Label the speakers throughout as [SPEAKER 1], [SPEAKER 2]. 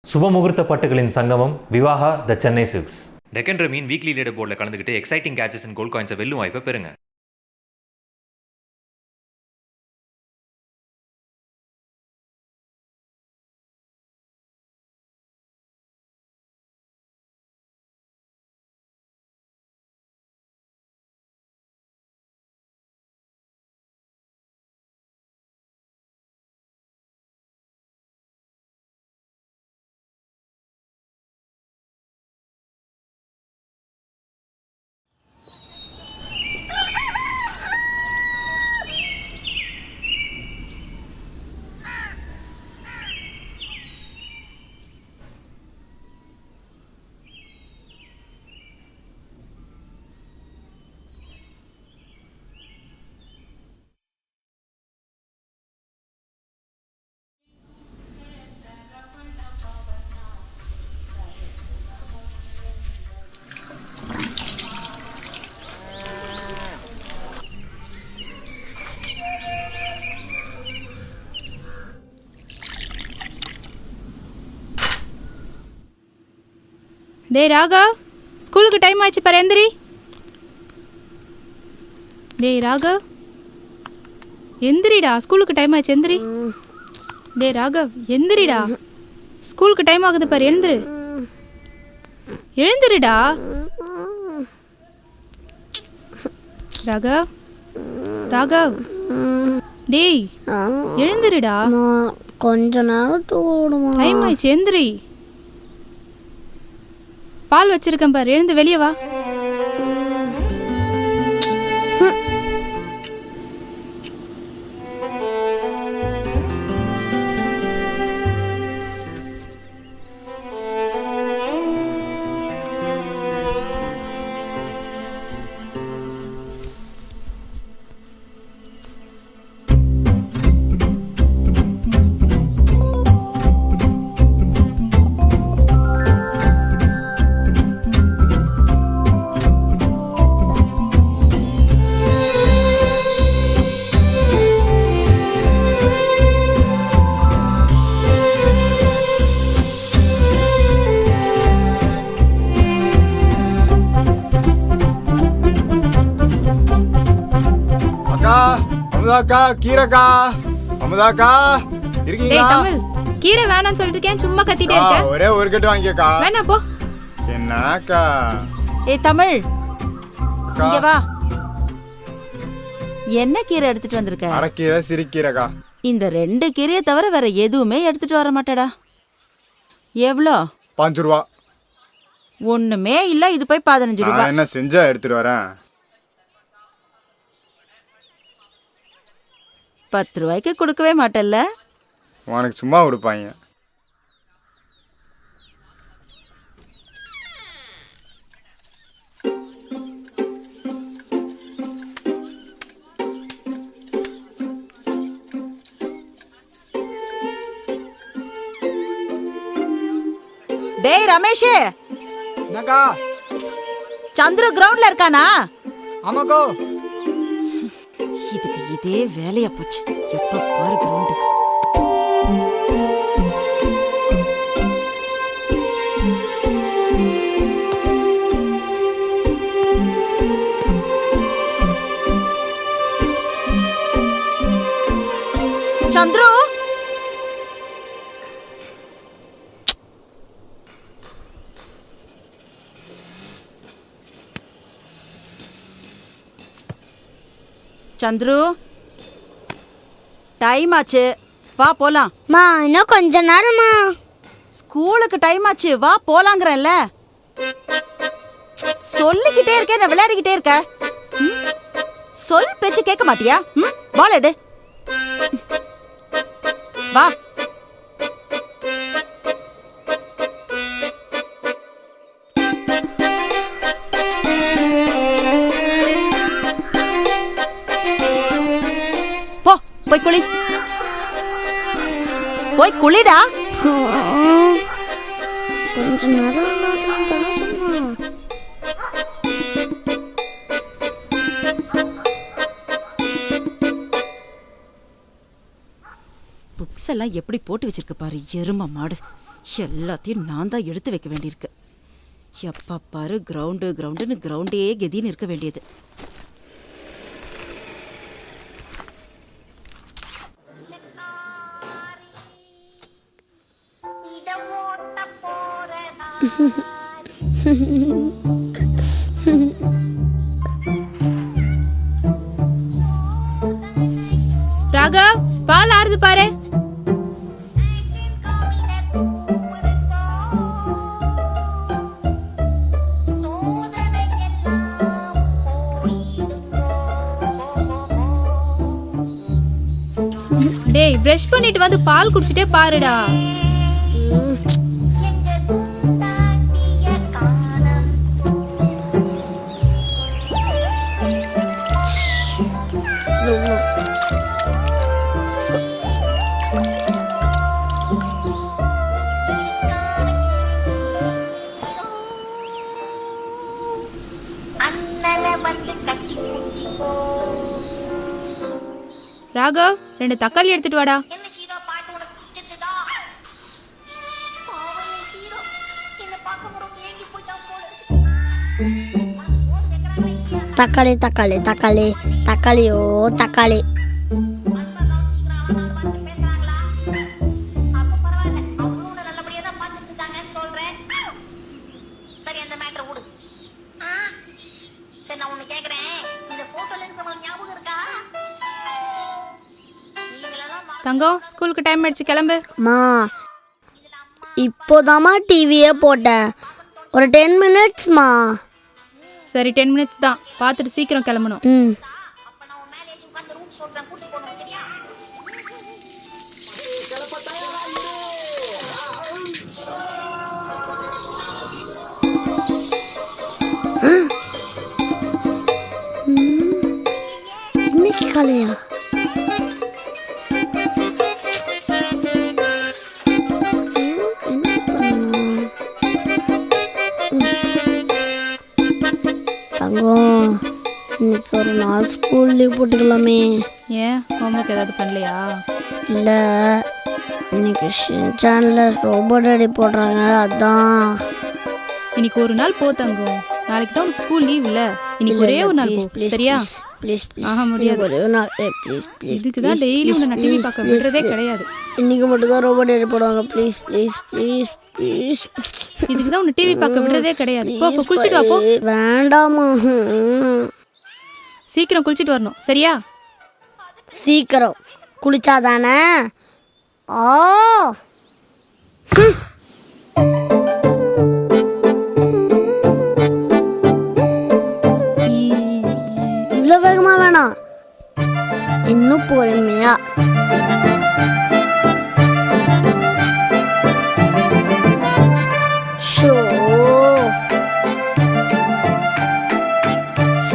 [SPEAKER 1] சுபமுகூர்த்த பட்டுகளின் சங்கமம் Vivaha the Chennai Silks.
[SPEAKER 2] Deccan ரமீன் வீக்லி லீடர் போர்டில் கலந்துக்கிட்டு எக்ஸைட்டிங் கேச்சஸ் அண்ட் கோல்ட் காயின்ஸை வெல்லும் வாய்ப்பை பெறுங்க.
[SPEAKER 3] டேய் ராகா, ஸ்கூலுக்கு டைம் ஆயிடுச்சு பாரு, எந்திரி. டேய் ராகா, எந்திரிடா, ஸ்கூலுக்கு டைம் ஆயிடுச்சு, எந்திரி. டேய் ராகவ், எந்திரிடா, ஸ்கூலுக்கு டைம் ஆகுது பாரு, எழுந்திரு. எழுந்திருடா ராகவ். ராகவ், டேய் எழுந்திருடா,
[SPEAKER 4] கொஞ்ச நேரம் தூடுமா.
[SPEAKER 3] டைம் ஆயிடுச்சு, எந்திரி. பால் வச்சிருக்கேன் பாரு, எழுந்து வெளியே வா.
[SPEAKER 5] அமுதாக்கா, கீரைக்கா, அமுதாக்கா இருக்கீங்களா?
[SPEAKER 3] டேய் தமிழ், கீரை வேணாம்னு சொல்லிட்டு இருக்கேன், சும்மா கத்திட்டே இருக்க.
[SPEAKER 5] ஒரே ஒரு கட்டு வாங்கிக்கா.
[SPEAKER 3] வேணாம் போ.
[SPEAKER 5] என்னக்கா?
[SPEAKER 6] ஏய் தமிழ்,
[SPEAKER 5] அக்கா,
[SPEAKER 6] இங்க வா. என்ன கீரை எடுத்துட்டு வந்திருக்க?
[SPEAKER 5] அரைக்கீரை, சிறுக்கீரைக்கா.
[SPEAKER 6] இந்த 2 கீரையை தவிர வேற எதுவுமே எடுத்துட்டு வர மாட்டேடா. எவ்வளோ?
[SPEAKER 5] 5 ரூபா.
[SPEAKER 6] ஒண்ணுமே இல்ல, இது போய் 15
[SPEAKER 5] நான்
[SPEAKER 6] ரூபாய்.
[SPEAKER 5] என்ன செஞ்சா எடுத்துட்டு வரேன்.
[SPEAKER 6] 10 ரூபாய்க்கு கொடுக்கவே மாட்டேல்ல?
[SPEAKER 5] உனக்கு சும்மா கொடுப்பாங்க.
[SPEAKER 6] டேய் ரமேஷ்,
[SPEAKER 7] என்னக்கா?
[SPEAKER 6] சந்துரு கிரவுண்ட்ல இருக்கானா?
[SPEAKER 7] ஆமாக்கோ.
[SPEAKER 6] இதுக்கு இதே வேலையா போச்சு, எப்ப பாரு கிரவுண்டு. சந்துரு, சந்துரு, டைம் ஆச்சு, வா போலாம்.
[SPEAKER 4] மா இன்னும் கொஞ்ச நேரமா.
[SPEAKER 6] ஸ்கூலுக்கு டைம் ஆச்சு, வா போலாங்கறேன்ல. சொல்லிக்கிட்டே இருக்கேன், நான் விளையாடிக்கிட்டே இருக்க. சொல் பேச்சு கேட்க மாட்டியா? பால் எடு, வா. போய் குளி, போய் குளிடா.
[SPEAKER 4] கொஞ்ச நேரம் சொன்னா.
[SPEAKER 6] புக்ஸ் எல்லாம் எப்படி போட்டு வச்சிருக்கு பாரு, எரும மாடு. எல்லாத்தையும் நான் தான் எடுத்து வைக்க வேண்டியிருக்கு. எப்பா பாரு கிரவுண்டுன்னு கிரவுண்டே கெதின்னு இருக்க வேண்டியது.
[SPEAKER 3] ராகவ், பால் ஆறுது பாரு. டேய், பிரஷ் பண்ணிட்டு வந்து பால் குடிச்சிட்டே பாருடா. ராகவ், 2 தக்காளி எடுத்துட்டு வாடா.
[SPEAKER 4] தக்காளி தக்காளி தக்காளி தக்காளியோ தக்காளி.
[SPEAKER 3] தங்கம், ஸ்கூலுக்கு டைம் ஆயிடுச்சு, கிளம்பு.
[SPEAKER 4] மா இப்போதாம்மா டிவியே போட்டேன். ஒரு 10 மினிட்ஸ்மா.
[SPEAKER 3] சரி, 10 மினிட்ஸ் தான். பார்த்துட்டு சீக்கிரம் கிளம்பணும்.
[SPEAKER 4] ம். இன்னைக்கு காலையா? தங்கம், இன்னைக்கு ஒரு நாள் ஸ்கூல் லீவ் போட்டுக்கலாமே.
[SPEAKER 3] ஏன், ஹோம்ஒர்க் ஏதாவது பண்ணலையா?
[SPEAKER 4] இல்லை, இன்னைக்கு சேனலில் ரோபோட் அடி போடுறாங்க, அதான்.
[SPEAKER 3] இன்னைக்கு ஒரு நாள் போ தங்கம். நாளைக்கு தான் உனக்கு ஸ்கூல் லீவ் இல்ல. இன்னைக்கு ஒரே ஒரு நாள் போ, சரியா?
[SPEAKER 4] Please please.
[SPEAKER 3] ஆஹா, முடியாது.
[SPEAKER 4] ஒரே ஒரு நாள் ப்ளீஸ் ப்ளீஸ்.
[SPEAKER 3] இதுக்கு தான் டெய்லி உன்னை டிவி பார்க்க விடுறதே கிடையாது.
[SPEAKER 4] இன்னைக்கு மட்டும் தான் ரோபோட் அடி போடுவாங்க. Please please please please.
[SPEAKER 3] இதுக்கு தான் உன்னை டிவி பார்க்க விடுறதே கிடையாது. போ, குளிச்சிட்டு வா போ.
[SPEAKER 4] வேண்டாமா.
[SPEAKER 3] சீக்கிரம் குளிச்சிட்டு வரணும், சரியா?
[SPEAKER 4] சீக்கிரம் குளிச்சாதானே. ஆ, இவ்வளோ வேகமா வேணாம், இன்னும் பொறுமையா. ஷோ,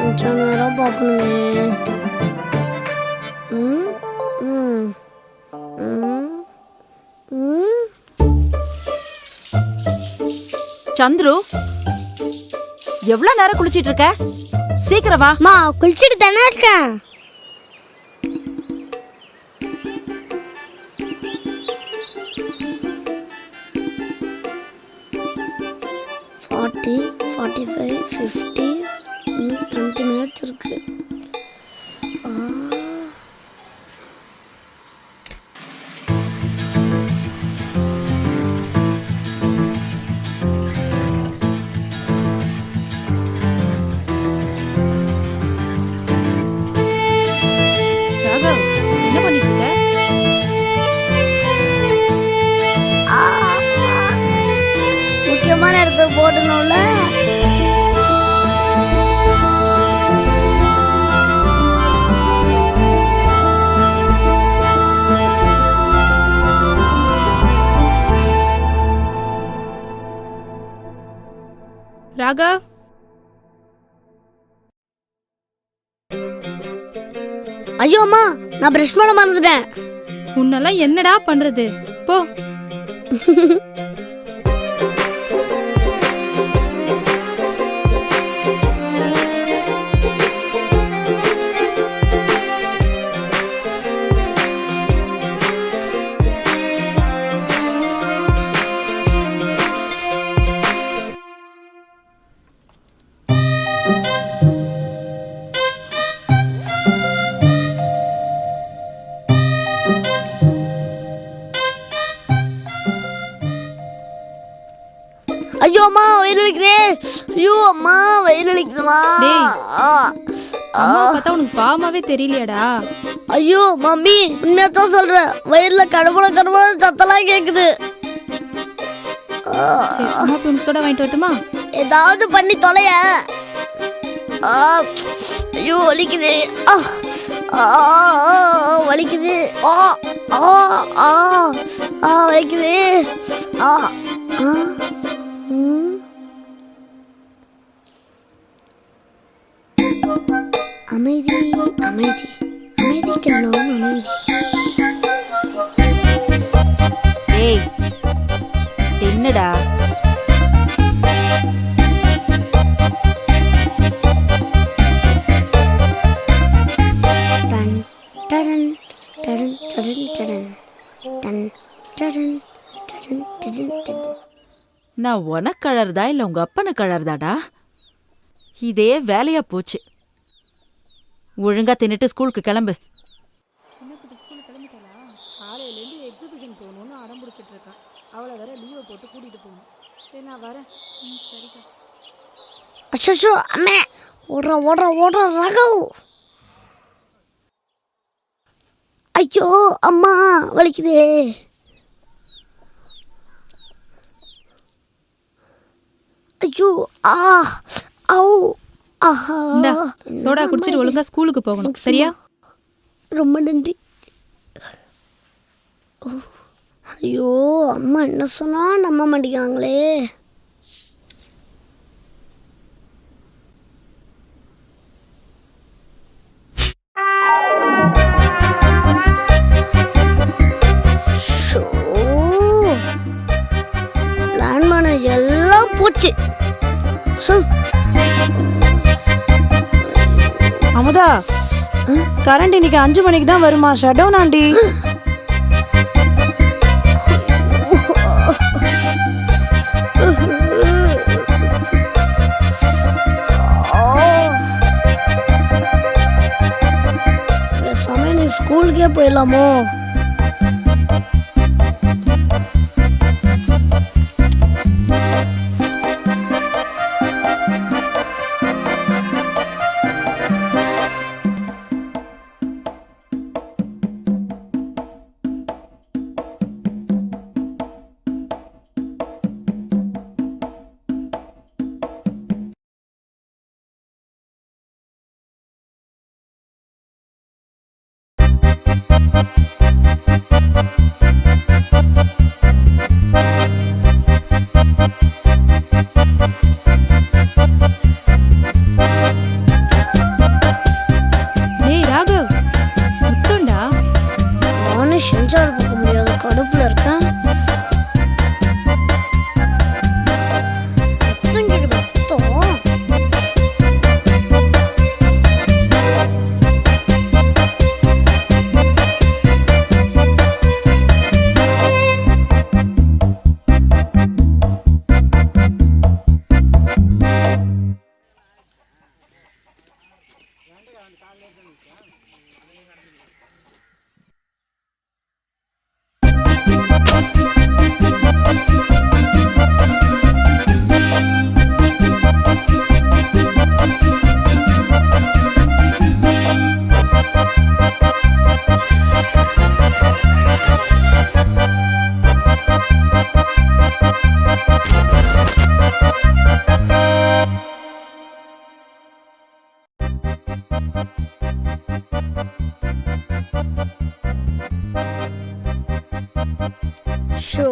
[SPEAKER 4] கொஞ்சம் நேரம் பார்க்கணுமே.
[SPEAKER 6] சந்துரு, எவ்வளவு நேரம் குளிச்சிட்டு இருக்க? சீக்கிரம் வா.
[SPEAKER 4] மா, குளிச்சுட்டு தானே இருக்கேன். ஃபார்ட்டி 45 50 இன்னும் 20 மினிட்ஸ் இருக்கு.
[SPEAKER 3] ராகவ், என்ன பண்ணிட்டு இருக்க?
[SPEAKER 4] முக்கியமான இடத்துல போடணும்ல.
[SPEAKER 3] ராகவ்,
[SPEAKER 4] ஐயோ அம்மா, நான் பிரஷ் பண்ண மறந்துட்டேன்.
[SPEAKER 3] உன்னெல்லாம் என்னடா பண்றது? போ.
[SPEAKER 4] ஐயோ அம்மா வயிறு வலிக்குதே. ஐயோ அம்மா வயிறு வலிக்குதுமா.
[SPEAKER 3] டேய். அம்மா பார்த்தா உனக்கு பாவமாவே தெரியலையாடா?
[SPEAKER 4] ஐயோ மம்மி உண்மையா தான் சொல்றேன், வயிறுல கடவுள கடவுள சத்தெல்லாம் கேக்குது.
[SPEAKER 3] சரி அம்மா போய் சோடா வாங்கிட்டு வரட்டுமா?
[SPEAKER 4] ஏதாவது பண்ணி தொலைய. ஐயோ வலிக்குது. வலிக்குது. வலிக்குது. அமைதி அமைதி அமைதிக்கணும் அமைதி.
[SPEAKER 6] ஏய் என்னடா
[SPEAKER 4] டன் டடன் டடன் டடன் டடன் டன் டடன் டடன் டடன் டடன்.
[SPEAKER 6] நான் உனக்கு கழறதா இல்ல உங்க அப்பனுக்கு கழறதாடா? இதே வேலையா போச்சு. ஒழுங்கா தின்னுட்டு ஸ்கூலுக்கு கிளம்பு.
[SPEAKER 8] காலையிலேருந்து எக்ஸிபிஷன் போகணும்னு அடம் பிடிச்சிட்டு இருக்கேன். அவளை வேற லீவை போட்டு கூட்டிகிட்டு போகணும். சரி நான் வரேன். சரிக்கா.
[SPEAKER 4] அச்சோ அம்மே ஓடுற ஓடுற ஓடுற ரகவ். ஐயோ அம்மா வலிக்குதே. ஐயோ ஆ ஆஹா.
[SPEAKER 3] இந்தா சோடா குடிச்சிட்டு ஒழுங்கா ஸ்கூலுக்கு போகணும் சரியா?
[SPEAKER 4] ரொம்ப நன்றி. ஐயோ அம்மா என்ன சொன்னா நம்ப மாட்டேங்கிறாங்களே. பிளான் பண்ண எல்லாம் போச்சு.
[SPEAKER 8] அமுதா கரண்ட் இன்னைக்கு 5 மணிக்கு தான் வருமா? Shut down aunty.
[SPEAKER 4] சமயம் நீ ஸ்கூலுக்கே போயிடலாமோ?
[SPEAKER 3] டேய் ராகவ் முத்தம்டா.
[SPEAKER 4] நானும் செஞ்சார் பார்க்க முடியாத கடுப்புல இருக்கேன். முத்தம் கேக்குதா முத்தம்? ஷோ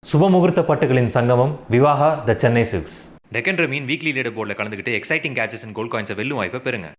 [SPEAKER 1] சுபமுகூர்த்த பட்டுகளின் சங்கமம் விவாகா த சென்னை சில்க்ஸ்.
[SPEAKER 2] டெக்கன் ரமீன் வீக்லி லீடர் போர்டில் கலந்துக்கிட்டு எக்ஸைட்டிங் கேட்சஸ் அண்ட் கோல்ட் காயின்ஸை வெல்லும் வாய்ப்பை பெறுங்க.